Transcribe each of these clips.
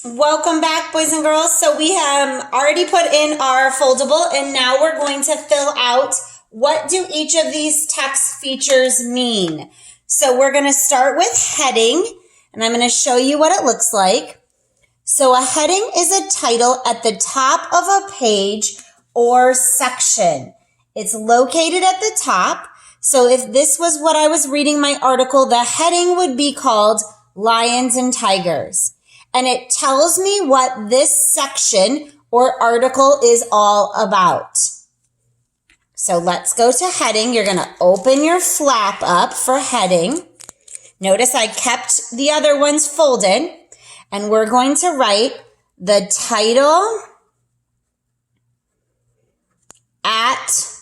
Welcome back, boys and girls. So we have already put in our foldable, and now we're going to fill out what do each of these text features mean. So we're going to start with heading, and I'm going to show you what it looks like. So a heading is a title at the top of a page or section. It's located at the top. So if this was what I was reading my article, the heading would be called Lions and Tigers. And it tells me what this section or article is all about. So let's go to heading. You're going to open your flap up for heading. Notice I kept the other ones folded. And we're going to write the title at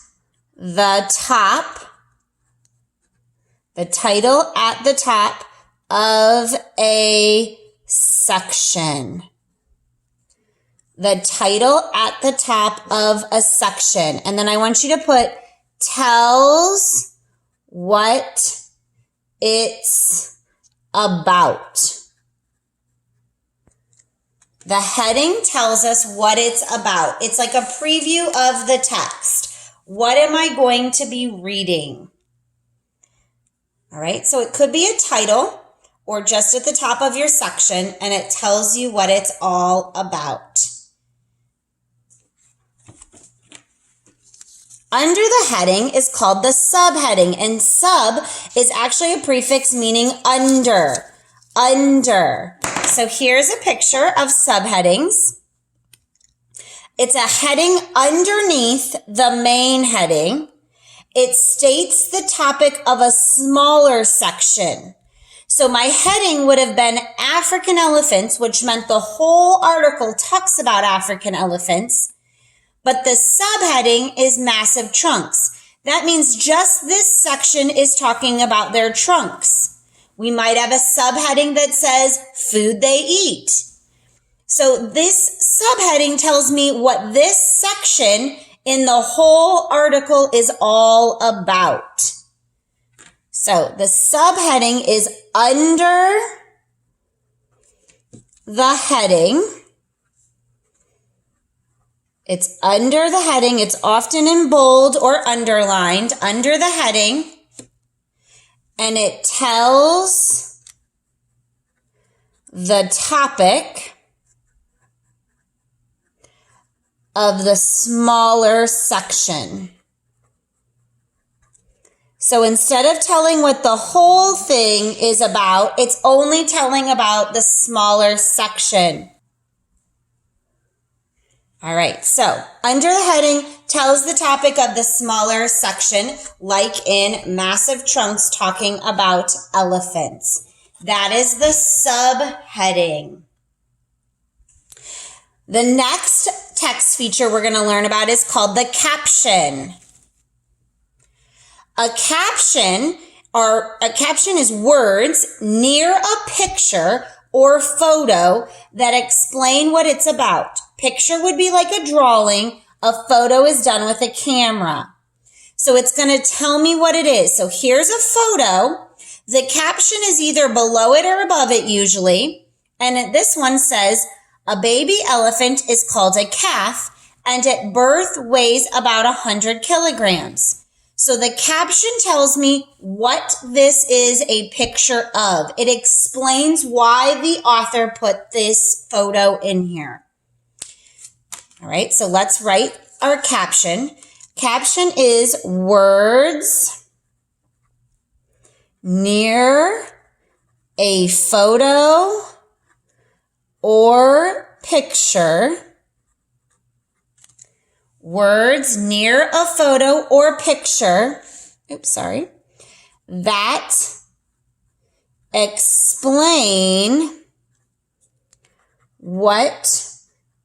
the top. The title at the top of a section. The title at the top of a section. And then I want you to put tells what it's about. The heading tells us what it's about. It's like a preview of the text. What am I going to be reading? All right, so it could be a title or just at the top of your section, and it tells you what it's all about. Under the heading is called the subheading, and sub is actually a prefix meaning under. Under. So here's a picture of subheadings. It's a heading underneath the main heading. It states the topic of a smaller section. So my heading would have been African elephants, which meant the whole article talks about African elephants. But the subheading is massive trunks. That means just this section is talking about their trunks. We might have a subheading that says food they eat. So this subheading tells me what this section in the whole article is all about. So the subheading is under the heading. It's under the heading. It's often in bold or underlined under the heading. And it tells the topic of the smaller section. So instead of telling what the whole thing is about, it's only telling about the smaller section. All right, so under the heading tells the topic of the smaller section, like in massive trunks talking about elephants. That is the subheading. The next text feature we're going to learn about is called the caption. A caption is words near a picture or photo that explain what it's about. Picture would be like a drawing. A photo is done with a camera. So it's going to tell me what it is. So here's a photo. The caption is either below it or above it usually. And this one says, a baby elephant is called a calf and at birth weighs about 100 kilograms. So the caption tells me what this is a picture of. It explains why the author put this photo in here. All right, so let's write our caption. Caption is words near a photo or picture. Words near a photo or picture, that explain what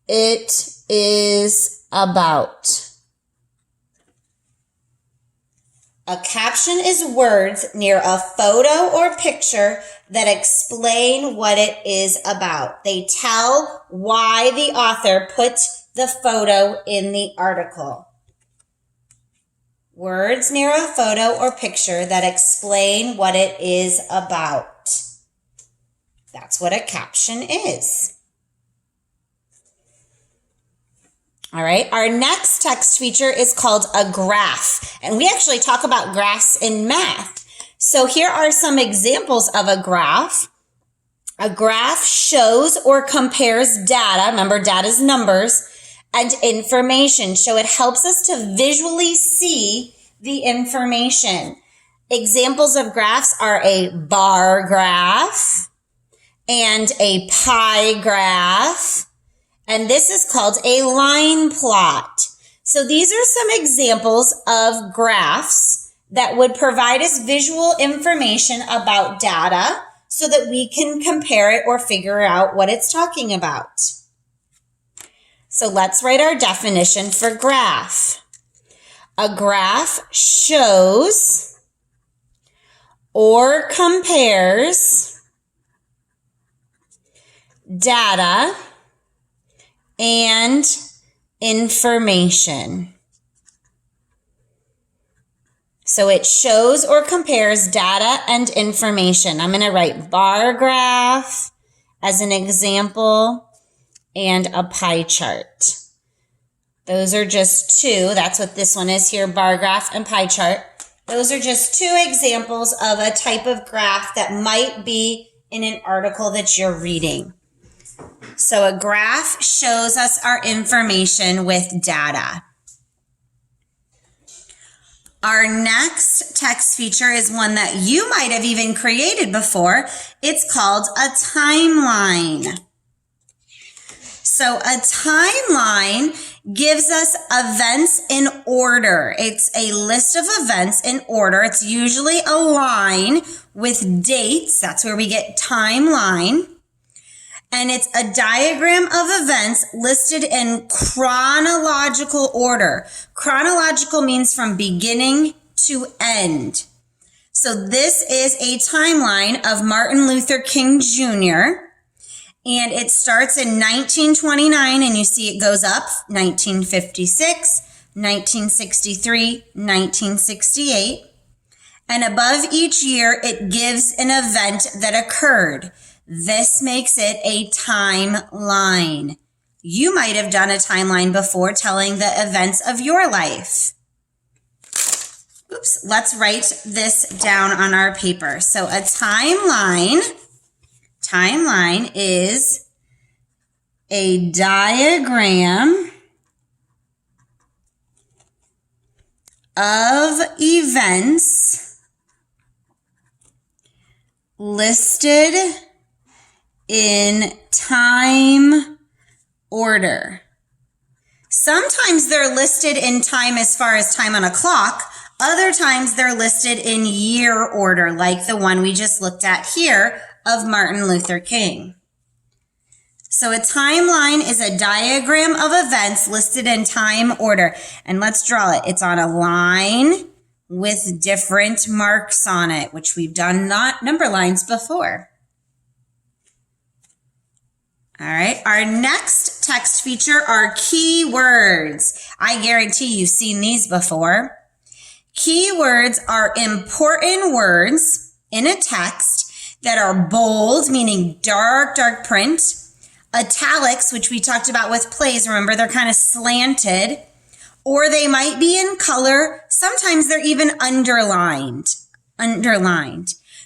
it is about. A caption is words near a photo or picture that explain what it is about. They tell why the author put the photo in the article. Words near a photo or picture that explain what it is about. That's what a caption is. All right, our next text feature is called a graph, and we actually talk about graphs in math. So here are some examples of a graph. A graph shows or compares data, remember data is numbers, and information. So it helps us to visually see the information. Examples of graphs are a bar graph and a pie graph. And this is called a line plot. So these are some examples of graphs that would provide us visual information about data so that we can compare it or figure out what it's talking about. So let's write our definition for graph. A graph shows or compares data and information. So it shows or compares data and information. I'm going to write bar graph as an example and a pie chart. Those are just two. That's what this one is here, bar graph and pie chart. Those are just two examples of a type of graph that might be in an article that you're reading. So a graph shows us our information with data. Our next text feature is one that you might have even created before. It's called a timeline. So a timeline gives us events in order. It's a list of events in order. It's usually a line with dates. That's where we get timeline. And it's a diagram of events listed in chronological order. Chronological means from beginning to end. So this is a timeline of Martin Luther King Jr., and it starts in 1929, and you see it goes up 1956, 1963, 1968. And above each year, it gives an event that occurred. This makes it a timeline. You might have done a timeline before telling the events of your life. Oops, let's write this down on our paper. So a timeline is a diagram of events listed in time order. Sometimes they're listed in time as far as time on a clock. Other times they're listed in year order, like the one we just looked at here of Martin Luther King. So a timeline is a diagram of events listed in time order. And let's draw it. It's on a line with different marks on it, which we've done not number lines before. All right, our next text feature are keywords. I guarantee you've seen these before. Keywords are important words in a text that are bold, meaning dark print, italics, which we talked about with plays. Remember, they're kind of slanted, or they might be in color. Sometimes they're even underlined.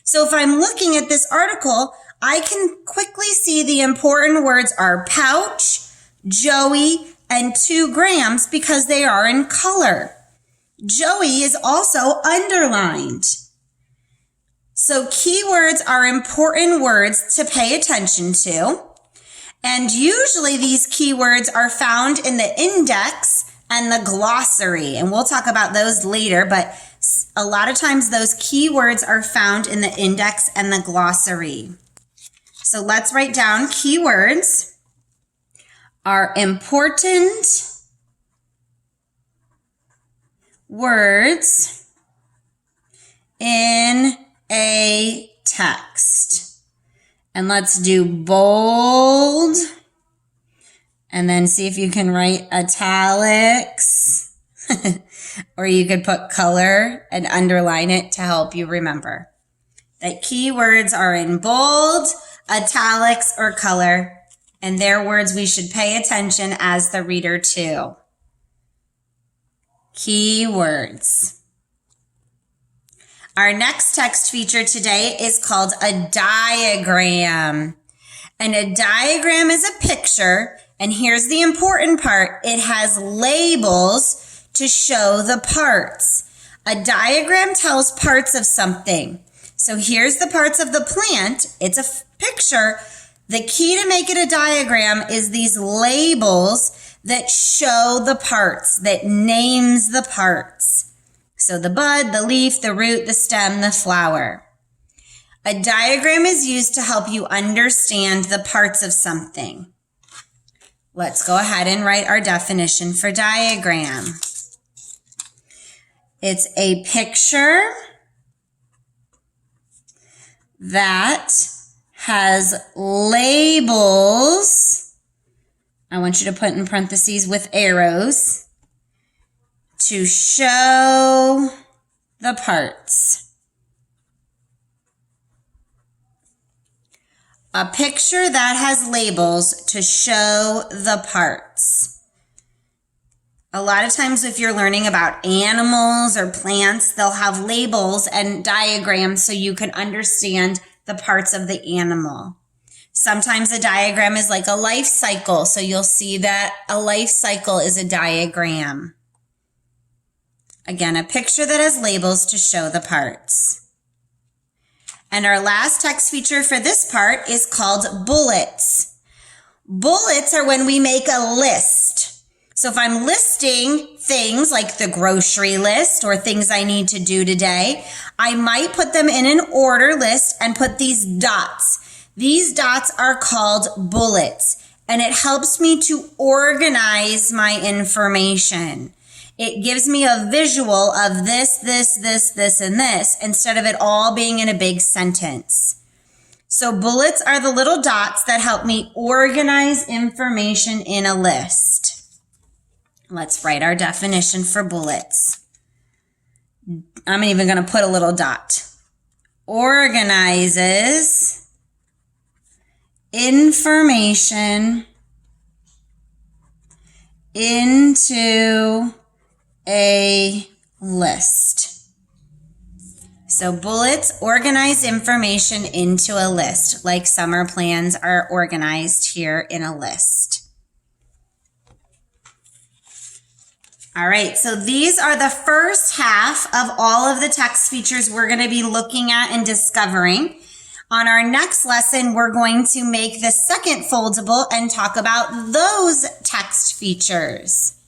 So if I'm looking at this article, I can quickly see the important words are pouch, Joey, and 2 grams because they are in color. Joey is also underlined. So keywords are important words to pay attention to. And usually these keywords are found in the index and the glossary. And we'll talk about those later, but a lot of times those keywords are found in the index and the glossary. So let's write down keywords are important words in a text. And let's do bold, and then see if you can write italics, or you could put color and underline it to help you remember that keywords are in bold, italics, or color. And their words we should pay attention as the reader too. Keywords. Our next text feature today is called a diagram. And a diagram is a picture, and here's the important part. It has labels to show the parts. A diagram tells parts of something. So here's the parts of the plant. It's a picture. The key to make it a diagram is these labels that show the parts, that names the parts. So the bud, the leaf, the root, the stem, the flower. A diagram is used to help you understand the parts of something. Let's go ahead and write our definition for diagram. It's a picture that has labels. I want you to put in parentheses with arrows to show the parts. A picture that has labels to show the parts. A lot of times if you're learning about animals or plants, they'll have labels and diagrams so you can understand the parts of the animal. Sometimes a diagram is like a life cycle, so you'll see that a life cycle is a diagram. Again, a picture that has labels to show the parts. And our last text feature for this part is called bullets. Bullets are when we make a list. So if I'm listing things like the grocery list or things I need to do today, I might put them in an order list and put these dots. These dots are called bullets, and it helps me to organize my information. It gives me a visual of this, and this, instead of it all being in a big sentence. So bullets are the little dots that help me organize information in a list. Let's write our definition for bullets. I'm even going to put a little dot. Organizes information into a list. So bullets organize information into a list, like summer plans are organized here in a list. All right, so these are the first half of all of the text features we're going to be looking at and discovering. On our next lesson, we're going to make the second foldable and talk about those text features.